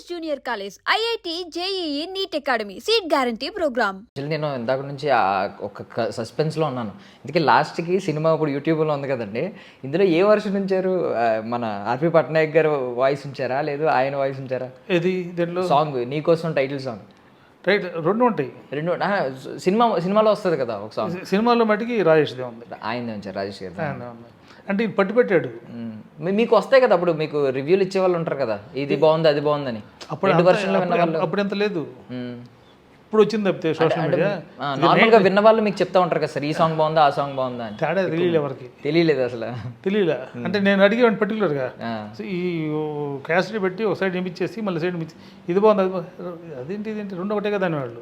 Junior college, IIT, JEE, NEET academy, seat guarantee programme. నేను ఇందాక నుంచి ఒక సస్పెన్స్లో ఉన్నాను. ఇందుకే లాస్ట్కి సినిమా ఇప్పుడు యూట్యూబ్లో ఉంది కదండి, ఇందులో ఏ వర్షన్ ఉంచారు? మన ఆర్పి పట్నాయక్ గారు వాయిస్ ఉంచారా, లేదు ఆయన వాయిస్ ఉంచారా? ఇది దీంట్లో సాంగ్ నీకోసం టైటిల్ సాంగ్ రైట్ రెండు ఉంటాయి. రెండు సినిమాలో వస్తుంది కదా ఒక సాంగ్. సినిమాలో మటుకి రాజేష్దే ఉంది, ఆయన ఉంచారు, రాజేష్ గారు. అంటే ఇది పట్టు పెట్టాడు. మీకు వస్తాయి కదా అప్పుడు, మీకు రివ్యూలు ఇచ్చే వాళ్ళు ఉంటారు కదా, ఇది బాగుంది అది బాగుందని. అప్పుడు ఎంత లేదు, ఇప్పుడు వచ్చింది తప్పితే సోషల్ మీడియా. నార్మల్గా విన్న వాళ్ళు మీకు చెప్తా ఉంటారు కదా సార్, ఈ సాంగ్ బాగుందా ఆ సాంగ్ బాగుందా అని. తేడా తెలియలే ఎవరికి, తెలియలేదు అసలు. తెలియలే అంటే నేను అడిగేవాడిని పర్టికులర్గా, ఈ క్యాసిటీ పెట్టి ఒక సైడ్ నిమిచ్చేసి మళ్ళీ సైడ్ నిమిచ్చి ఇది బాగుంది అదేంటి ఇదేంటి రెండు ఒకటే కదా అని వాళ్ళు.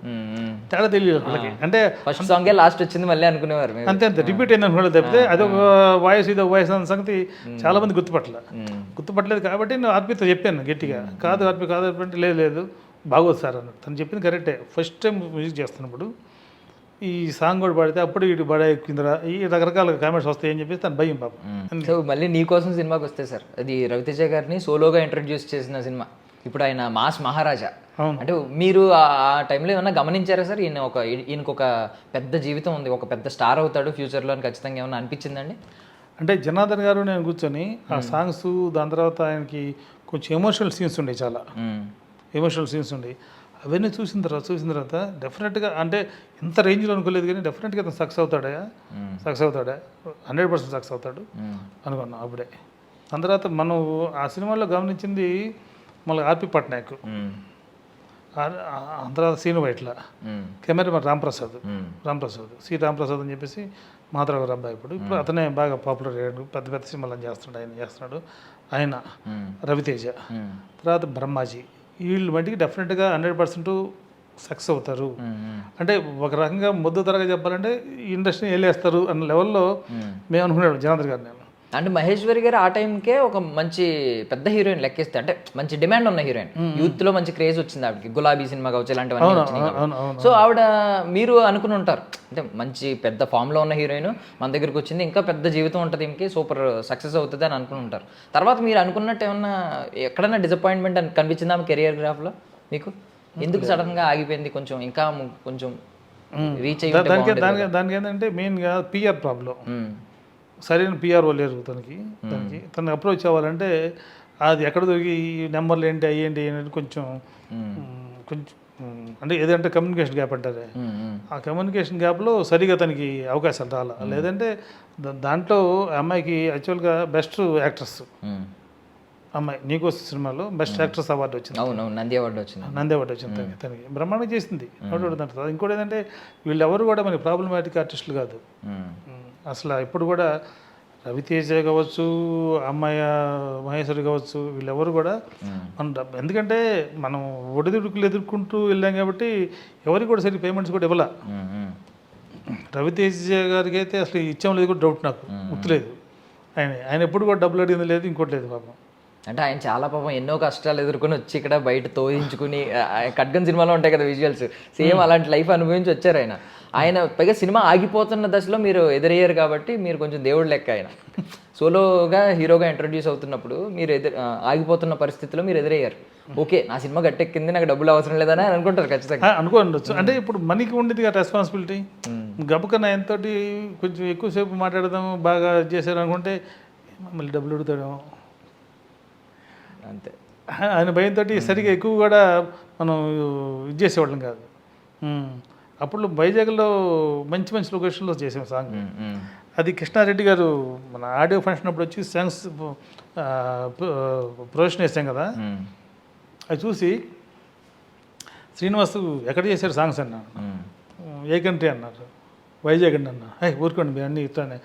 తేడా తెలియదు వాళ్ళకి. అంటే ఫస్ట్ సాంగే లాస్ట్ వచ్చింది మళ్ళీ అనుకునేవారు. అంతే అంతే రిపీట్ అయింది అనుకోలేదు తప్పితే అదొక వాయిస్ ఇదొక వాయిస్ అన్న సంగతి చాలా మంది గుర్తుపట్టలేదు. కాబట్టి నేను ఆర్పితో చెప్పాను గట్టిగా, కాదు ఆర్పి కాదు అంటే లేదు బాగోదు సార్ అన్నాడు. తను చెప్పింది కరెక్టే. ఫస్ట్ టైం మ్యూజిక్ చేస్తున్నప్పుడు ఈ సాంగ్ కూడా పాడితే అప్పుడు ఇటు బడా ఎక్కిందిరా ఈ రకరకాల కామెంట్స్ వస్తాయని చెప్పేసి తను భయం పాపం. సో మళ్ళీ నీకోసం సినిమాకి వస్తే సార్, అది రవితేజ గారిని సోలోగా ఇంట్రడ్యూస్ చేసిన సినిమా. ఇప్పుడు ఆయన మాస్ మహారాజా. అంటే మీరు ఆ టైంలో ఏమన్నా గమనించారా సార్, ఈయనకు ఒక పెద్ద జీవితం ఉంది, ఒక పెద్ద స్టార్ అవుతాడు ఫ్యూచర్లో అని ఖచ్చితంగా ఏమన్నా అనిపించిందండి? అంటే జనార్దన్ గారు నేను కూర్చొని ఆ సాంగ్స్, దాని తర్వాత ఆయనకి కొంచెం ఎమోషనల్ సీన్స్ ఉండేవి, చాలా ఎమోషనల్ సీన్స్ ఉండేవి. అవన్నీ చూసిన తర్వాత డెఫినెట్గా, అంటే ఎంత రేంజ్లో అనుకోలేదు కానీ డెఫినెట్గా అతను సక్సెస్ అవుతాడా 100% సక్సెస్ అవుతాడు అనుకున్నాం అప్పుడే. దాని తర్వాత మనం ఆ సినిమాలో గమనించింది మళ్ళీ ఆర్పి పట్నాయక్, తర్వాత సీను వైట్ల, కెమెరామెన్ రాంప్రసాద్ సి రాంప్రసాద్ అని చెప్పేసి మాధవ్ గారు అబ్బాయి. ఇప్పుడు అతనే బాగా పాపులర్ అయ్యాడు, పెద్ద పెద్ద సినిమాలు చేస్తున్నాడు ఆయన రవితేజ, తర్వాత బ్రహ్మాజీ. వీళ్ళు మట్టికి డెఫినెట్గా 100% సక్సెస్ అవుతారు. అంటే ఒక రకంగా ముద్దు తరగా చెప్పాలంటే ఇండస్ట్రీని వెళ్ళేస్తారు అన్న లెవెల్లో మేము అనుకున్నాడు జనార్దన్ గారు. నేను అంటే మహేశ్వరి గారు ఆ టైంకే ఒక మంచి పెద్ద హీరోయిన్ లెక్కేస్తే, అంటే మంచి డిమాండ్ ఉన్న హీరోయిన్, యూత్లో మంచి క్రేజ్ వచ్చింది ఆవిడకి, గులాబీ సినిమా కావచ్చు ఇలాంటివన్నీ వచ్చినాయి. సో ఆవిడ మీరు అనుకుని ఉంటారు, అంటే మంచి పెద్ద ఫామ్లో ఉన్న హీరోయిన్ మన దగ్గరికి వచ్చింది, ఇంకా పెద్ద జీవితం ఉంటుంది, ఇంకే సూపర్ సక్సెస్ అవుతుంది అని అనుకుని ఉంటారు. తర్వాత మీరు అనుకున్నట్టు ఏమన్నా ఎక్కడైనా డిసప్పాయింట్మెంట్ అని కనిపించిందా ఆమె కెరియర్ గ్రాఫ్లో మీకు? ఎందుకు సడన్గా ఆగిపోయింది, కొంచెం ఇంకా కొంచెం రీచ్ అయ్యి? దానికి ఏంటంటే మెయిన్గా పిఆర్ ప్రాబ్లం, సరైన పిఆర్ఓ లేరు తనకి అప్రోచ్ అవ్వాలంటే అది ఎక్కడ దొరికి నెంబర్లు ఏంటి అయ్యేంటి అనేది కొంచెం అంటే ఏదంటే కమ్యూనికేషన్ గ్యాప్ అంటారే, ఆ కమ్యూనికేషన్ గ్యాప్లో సరిగా తనకి అవకాశాలు రాలా. లేదంటే దాంట్లో అమ్మాయికి యాక్చువల్గా బెస్ట్ యాక్ట్రెస్ అమ్మాయి నీకోసం సినిమాలో బెస్ట్ యాక్ట్రెస్ అవార్డు వచ్చింది. నంది అవార్డు వచ్చింది తనకి బ్రహ్మాండంగా చేసింది. ఇంకోటి ఏంటంటే వీళ్ళెవరు కూడా మనకి ప్రాబ్లమాటిక్ ఆర్టిస్టులు కాదు అసలు. ఇప్పుడు కూడా రవితేజ కావచ్చు, అమ్మాయి మహేశ్వరి కావచ్చు, వీళ్ళెవరు కూడా మనం ఎందుకంటే మనం ఒడిదుడుకులు ఎదుర్కొంటూ వెళ్ళాం కాబట్టి ఎవరికి కూడా సరి పేమెంట్స్ కూడా ఇవ్వాల. రవితేజ గారికి అయితే అసలు ఇచ్చాం లేదు కూడా డౌట్, నాకు గుర్తులేదు. ఆయన ఎప్పుడు కూడా డబ్బులు అడిగింది లేదు, ఇంకోటి లేదు పాపం. అంటే ఆయన చాలా పాపం ఎన్నో కష్టాలు ఎదుర్కొని వచ్చి ఇక్కడ బయట తోయించుకుని, ఖడ్గన్ సినిమాలో ఉంటాయి కదా విజువల్స్, సేమ్ అలాంటి లైఫ్ అనుభవించి వచ్చారు ఆయన. పైగా సినిమా ఆగిపోతున్న దశలో మీరు ఎదురయ్యారు కాబట్టి మీరు కొంచెం దేవుడు లెక్క. ఆయన సోలోగా హీరోగా ఇంట్రొడ్యూస్ అవుతున్నప్పుడు మీరు ఆగిపోతున్న పరిస్థితిలో మీరు ఎదురయ్యారు. ఓకే నా సినిమా గట్టెక్కింది, నాకు డబ్బులు అవసరం లేదని అనుకుంటారు ఖచ్చితంగా. అనుకోండొచ్చు. అంటే ఇప్పుడు మనకి ఉండేది కదా రెస్పాన్సిబిలిటీ, గబుకన్నా ఎంతోటి కొంచెం ఎక్కువసేపు మాట్లాడదాం బాగా చేశారు అనుకుంటే మళ్ళీ డబ్బులు అడుగుతాడేమో అంతే. ఆయన భయంతో సరిగా ఎక్కువ కూడా మనం ఇది చేసేవాళ్ళం కాదు. అప్పుడు వైజాగ్లో మంచి లొకేషన్లో చేసాం సాంగ్. అది కృష్ణారెడ్డి గారు మన ఆడియో ఫంక్షన్ అప్పుడు వచ్చి సాంగ్స్ ప్రొజెక్షన్ వేసాం కదా, అది చూసి శ్రీనివాస్ ఎక్కడ చేశారు సాంగ్స్ అన్నాడు. ఏ కంట్రీ అన్నారు, వైజాగ్ అండి అన్న. ఊరుకోండి మీరు అన్నీ ఇట్లానే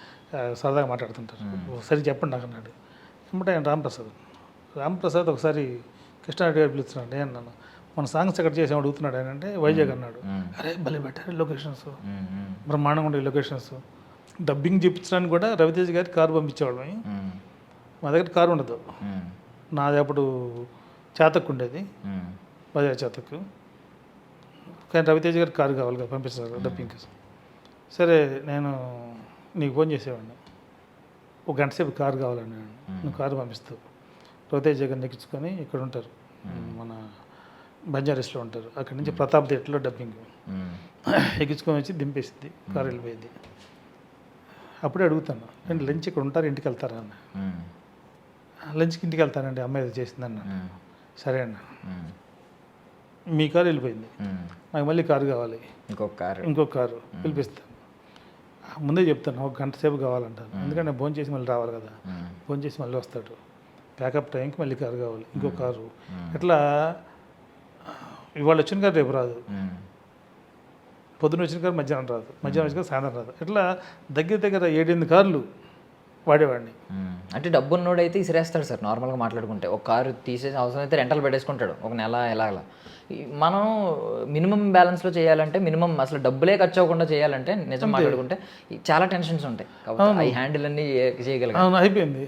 సరదాగా మాట్లాడుతుంటారు, సరే చెప్పండి నాకు అన్నాడు. ఏమంటే ఆయన రాంప్రసాద్ ఒకసారి కృష్ణారెడ్డి గారు పిలుస్తున్నాడు. అన్నాను మన సాంగ్స్ ఎక్కడ చేసాము అడుగుతున్నాడు ఆయన. అంటే వైజాగ్ అన్నాడు. అరే భలే బెటర్ లొకేషన్స్, బ్రహ్మాండంగా ఉండే లొకేషన్స్. డబ్బింగ్ చెప్పించడానికి కూడా రవితేజ గారికి కారు పంపించేవాళ్ళం. మా దగ్గర కారు ఉండదు, నాది అప్పుడు చేతక్కు ఉండేది, బజాజ్ చేతక్కు. కానీ రవితేజ గారికి కారు కావాలి కదా పంపిస్తారు డబ్బింగ్ కోసం. సరే నేను నీకు ఫోన్ చేసేవాడిని, ఒక గంట సేపు కారు కావాలని. నువ్వు కారు పంపిస్తావు, రవితేజ గారిని ఎక్కించుకొని ఇక్కడ ఉంటారు మన బంజారాస్లో ఉంటారు. అక్కడి నుంచి ప్రతాప్ థియేటర్లో డబ్బింగ్ మ్మ్. ఎక్కించుకొని వచ్చి దింపేసింది, కారు వెళ్ళిపోయింది. అప్పుడే అడుగుతాను, అండి లంచ్ ఇక్కడ ఉంటారు, ఇంటికి వెళ్తారా అన్న. మ్మ్. లంచ్కి ఇంటికి వెళ్తానండి, అమ్మాయి అది చేసిందన్న. మ్మ్. సరే అన్న, మ్మ్. మీ కారు వెళ్ళిపోయింది, మ్మ్. నాకు మళ్ళీ కారు కావాలి, ఇంకొక కారు. ఇంకొక కారు పిలిపిస్తాను. ముందే చెప్తాను, ఒక గంట సేపు కావాలంటాను, ఎందుకంటే భోజనం చేసి మళ్ళీ రావాలి కదా, మ్మ్. భోజనం చేసి మళ్ళీ వస్తాడు, ప్యాకప్ టైంకి మళ్ళీ కారు కావాలి, ఇంకో కారు. ఇట్లా ఇవాళ వచ్చిన కారు రేపు రాదు, మ్మ్. పొద్దున్న వచ్చిన కారు మధ్యాహ్నం రాదు, మధ్యాహ్నం వచ్చిన కారు సాయంత్రం రాదు. ఇట్లా దగ్గర 7-8 కార్లు వాడేవాడిని. మ్మ్. అంటే డబ్బు ఉన్నోడైతే ఇసిరేస్తాడు సార్. నార్మల్గా మాట్లాడుకుంటే ఒక కారు తీసేసి అవసరం అయితే రెంటల్ పెట్టేసుకుంటాడు ఒక నెల ఎలా అలా. మనం మినిమం బ్యాలెన్స్లో చేయాలంటే, మినిమం అసలు డబ్బులే ఖర్చు అవ్వకుండా చేయాలంటే, నిజం మాట్లాడుకుంటే చాలా టెన్షన్స్ ఉంటాయి కాబట్టి ఈ హ్యాండిల్ అన్నీ చేయగలిగాం. అవును, అయిపోయింది.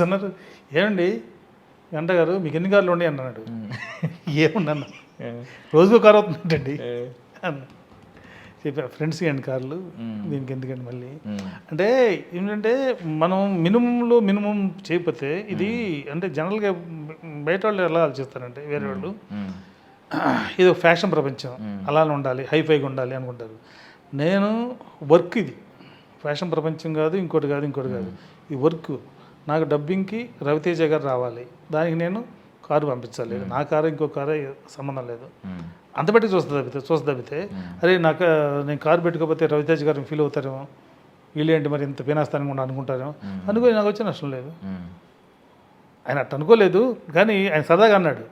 అన్నారు, ఏమండి గంట గారు మీకు ఎన్ని కార్లు ఉన్నాయి అన్నాడు. ఏముండన్న, రోజుకో కారు అవుతుందండి అన్న. చెప్పా, ఫ్రెండ్స్ అండి కార్లు, దీనికి ఎందుకండి మళ్ళీ అంటే ఏంటంటే మనం మినిమం చేయకపోతే ఇది అంటే జనరల్గా బయట వాళ్ళు ఎలా ఆలోచిస్తారంటే వేరే వాళ్ళు ఇది ఫ్యాషన్ ప్రపంచం, అలానే ఉండాలి, హైఫైగా ఉండాలి అనుకుంటారు. నేను వర్క్, ఇది ఫ్యాషన్ ప్రపంచం కాదు, ఇంకోటి కాదు. ఈ వర్క్ నాకు డబ్బింగ్కి రవితేజ గారు రావాలి, దానికి నేను కారు పంపించాలి. నా కారు ఇంకో కారు సంబంధం లేదు, అంత బట్టి చూస్తుంది తప్పితే అరే నాకు నేను కారు పెట్టుకోకపోతే రవితేజ గారు ఫీల్ అవుతారేమో, వీళ్ళేంటి మరి ఇంత పీనాస్తానికి కూడా అనుకుంటారేమో అనుకోని నాకు వచ్చే నష్టం లేదు. ఆయన అట్ట అనుకోలేదు, కానీ ఆయన సరదాగా అన్నాడు,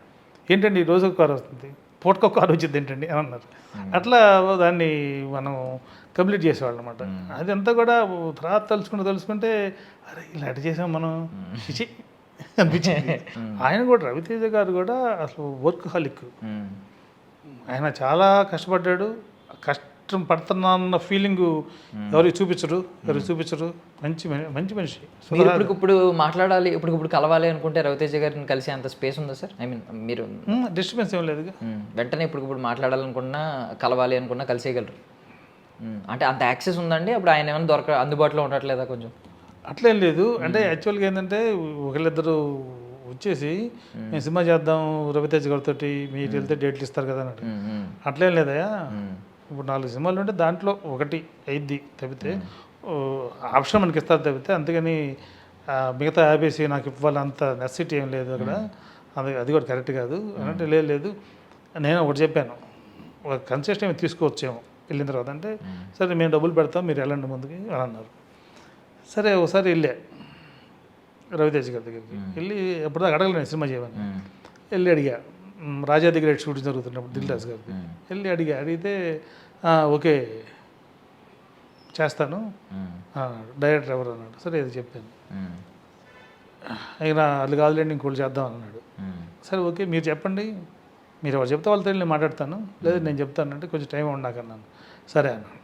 ఏంటండి ఈ రోజు ఒక కారు వస్తుంది, పూటకు ఒక కారు వచ్చింది ఏంటండి అని అన్నారు. అట్లా దాన్ని మనం కంప్లీట్ చేసేవాళ్ళు అనమాట. అదంతా కూడా తర్వాత తలుచుకుంటే అరే ఇలా అటు చేసాం మనం చిచి అనిపించింది. ఆయన కూడా రవితేజ గారు కూడా అసలు వర్క్ హాలిక్, ఆయన చాలా కష్టపడ్డాడు. కష్టం పడుతున్నా ఫీలింగ్ ఎవరికి చూపించరు. మంచి మనిషి. మీరు ఇప్పుడు మాట్లాడాలి, ఇప్పుడు కలవాలి అనుకుంటే రవితేజ గారిని కలిసి అంత స్పేస్ ఉందా సార్? ఐ మీన్ మీరు డిస్టర్బెన్స్ ఏం లేదు, వెంటనే ఇప్పుడు మాట్లాడాలనుకున్నా, కలవాలి అనుకున్నా కలిసేయగలరు అంటే అంత యాక్సెస్ ఉందండి? అప్పుడు ఆయన ఏమైనా అందుబాటులో ఉండట్లేదా కొంచెం? అట్లేం లేదు. అంటే యాక్చువల్గా ఏంటంటే ఒకళ్ళిద్దరు వచ్చేసి మేము సినిమా చేద్దాం రవితేజ గారితో, మీరు వెళ్తే డేట్లు ఇస్తారు కదా అన్నాడు. అట్లేం లేదయా, ఇప్పుడు 4 సినిమాలు ఉంటే దాంట్లో ఒకటి అయింది తప్పితే ఆప్షన్ మనకి ఇస్తారు తప్పితే, అంతేగాని మిగతా 50 నాకు ఇవ్వాలంత నెసిటీ ఏం లేదు అక్కడ, అది కూడా కరెక్ట్ కాదు అంటే లేదు. నేను ఒకటి చెప్పాను, ఒక కన్సెషన్ ఏమి తీసుకోవచ్చేమో వెళ్ళిన తర్వాత అంటే, సరే మేము డబ్బులు పెడతాం మీరు వెళ్ళండి ముందుకి అని అన్నారు. సరే ఒకసారి వెళ్ళా రవితేజ గారి దగ్గరికి, వెళ్ళి ఎప్పటిదాకా అడగలేను సినిమా చేయమని. వెళ్ళి అడిగా, రాజా దగ్గర షూటింగ్ జరుగుతున్నప్పుడు దిల్ రాజు గారికి వెళ్ళి అడిగితే ఓకే చేస్తాను డైరెక్టర్ ఎవరు అన్నాడు. సరే ఇది చెప్పాను, అయినా వాళ్ళు కాదులేండి ఇంకోటి చేద్దాం అన్నాడు. సరే ఓకే మీరు చెప్పండి, మీరు ఎవరు చెప్తే వాళ్ళతో నేను మాట్లాడతాను, లేదా నేను చెప్తానంటే కొంచెం టైం ఉండకన్నాను. సరే అన్నాడు.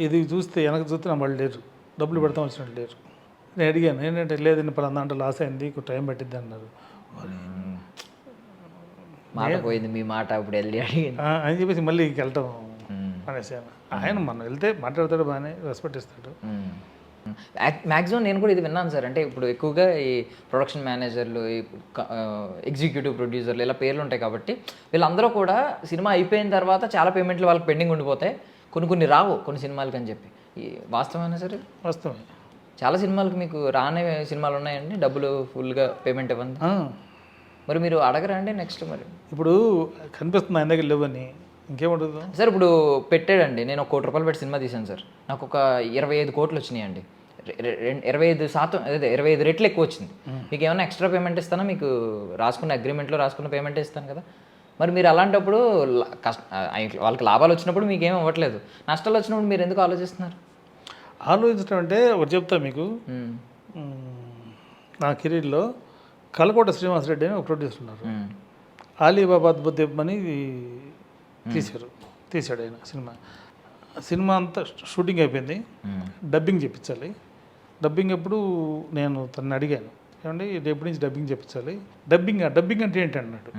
ఇది చూస్తే వెనక చూస్తే నా వాళ్ళు లేరు, డబ్బులు పెడతాం వచ్చినట్టు లేరు. నేను అడిగాను ఏంటంటే లేదండి పలానా దాంట్లో లాస్ అయింది, టైం పట్టిద్ది అన్నారు. మాట పోయింది మీ మాట, ఇప్పుడు వెళ్ళి అడిగింది అని చెప్పేసి మళ్ళీ వెళ్ళటం అనేసాను. ఆయన మనం వెళ్తే మాట్లాడతాడు, బాగానే రెస్పెక్ట్ ఇస్తాడు. మ్యాక్సిమం నేను కూడా ఇది విన్నాను సార్. అంటే ఇప్పుడు ఎక్కువగా ఈ ప్రొడక్షన్ మేనేజర్లు, ఈ ఎగ్జిక్యూటివ్ ప్రొడ్యూసర్లు ఇలా పేర్లు ఉంటాయి కాబట్టి వీళ్ళందరూ కూడా సినిమా అయిపోయిన తర్వాత చాలా పేమెంట్లు వాళ్ళకి పెండింగ్ ఉండిపోతాయి, కొన్ని రావు కొన్ని సినిమాలకి అని చెప్పి. ఈ వాస్తవమేనా సార్? వాస్తవమే. చాలా సినిమాలకు మీకు రానే సినిమాలు ఉన్నాయండి, డబ్బులు ఫుల్గా పేమెంట్ ఇవ్వండి. మరి మీరు అడగరా అండి నెక్స్ట్? మరి ఇప్పుడు కనిపిస్తుంది ఆయన దగ్గర లేవని ఇంకేముంటుంది సార్. ఇప్పుడు పెట్టాడండి, నేను 1 కోటి రూపాయలు పెట్టి సినిమా తీశాను సార్, నాకు ఒక 25 కోట్లు వచ్చినాయండి. 25% అదే 25 రెట్లు ఎక్కువ వచ్చింది. మీకు ఏమైనా ఎక్స్ట్రా పేమెంట్ ఇస్తానా? మీకు రాసుకున్న అగ్రిమెంట్లో రాసుకున్న పేమెంటే ఇస్తాను కదా. మరి మీరు అలాంటప్పుడు వాళ్ళకి లాభాలు వచ్చినప్పుడు మీకు ఏమి ఇవ్వట్లేదు, నష్టాలు వచ్చినప్పుడు మీరు ఎందుకు ఆలోచిస్తున్నారు? ఆలోచించడం అంటే ఒకటి చెప్తా మీకు, నా కెరీర్లో కలకోట శ్రీనివాసరెడ్డి అని ఒక ప్రొడ్యూసర్ ఉన్నారు. ఆలీబాబా అద్భుతమని తీశాడు ఆయన సినిమా అంతా షూటింగ్ అయిపోయింది, డబ్బింగ్ చెప్పించాలి. డబ్బింగ్ ఎప్పుడు నేను తనని అడిగాను, ఏమండి రేపటి నుంచి డబ్బింగ్ చెప్పించాలి. డబ్బింగ్ అంటే ఏంటి అన్నాడు.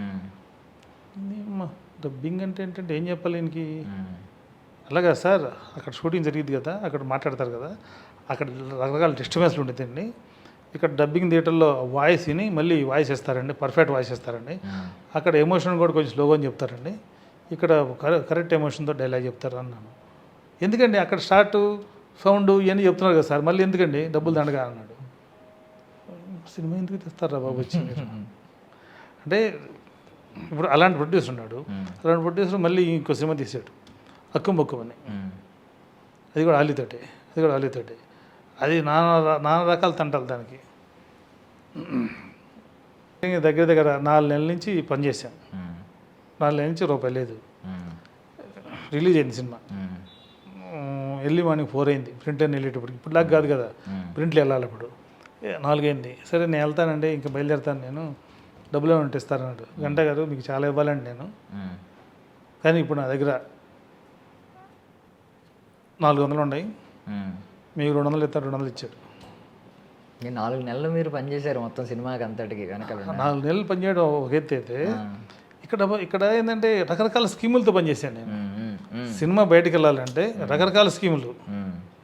డబ్బింగ్ అంటే ఏంటంటే ఏం చెప్పాలి ఈయనకి? అలాగా సార్, అక్కడ షూటింగ్ జరిగింది కదా, అక్కడ మాట్లాడతారు కదా, అక్కడ రకరకాల డిస్టర్బెన్స్లు ఉండేదండి, ఇక్కడ డబ్బింగ్ థియేటర్లో వాయిస్ విని మళ్ళీ వాయిస్ ఇస్తారండి, పర్ఫెక్ట్ వాయిస్ ఇస్తారండి. అక్కడ ఎమోషన్ కూడా కొంచెం స్లోగా అని చెప్తారండి, ఇక్కడ కరెక్ట్ ఎమోషన్తో డైలాగ్ చెప్తారు అన్నాను. ఎందుకండి అక్కడ స్టార్ట్ సౌండ్ ఇవన్నీ చెప్తున్నారు కదా సార్, మళ్ళీ ఎందుకండి డబ్బులు దండగా అన్నాడు. సినిమా ఎందుకు తెస్తారా బాబు వచ్చి మీరు అంటే ఇప్పుడు అలాంటి ప్రొడ్యూసర్ ఉన్నాడు. అలాంటి ప్రొడ్యూసర్ మళ్ళీ ఇంకో సినిమా తీసాడు అక్కుం బక్కుం అని, అది కూడా ఆలీతోటే, అది నానా రకాల తంటాలు దానికి. దగ్గర దగ్గర 4 నెలల నుంచి పనిచేశాను, 4 నెలల నుంచి రూపాయి లేదు. రిలీజ్ అయింది సినిమా, ఎర్లీ మార్నింగ్ 4 అయింది, ప్రింట్ అని వెళ్ళేటప్పటికి. ఇప్పుడు లాగా కాదు కదా, ప్రింట్లు వెళ్ళాలి. ఇప్పుడు 4 అయింది. సరే నేను వెళ్తానండి, ఇంకా బయలుదేరుతాను, నేను డబ్బులు ఏమంటే ఇస్తారన్నాడు. గంట గారు మీకు చాలా ఇవ్వాలండి నేను, కానీ ఇప్పుడు నా దగ్గర 400 ఉన్నాయి, మీకు 200 ఇస్తారు. 200 ఇచ్చాడు. 4 నెలలు మీరు పనిచేశారు మొత్తం సినిమాకి అంతటికి కనుక. 4 నెలలు పనిచేయడం ఒక ఎత్తు అయితే, ఇక్కడ ఏంటంటే రకరకాల స్కీములతో పనిచేశాను నేను. సినిమా బయటకు వెళ్ళాలంటే రకరకాల స్కీములు.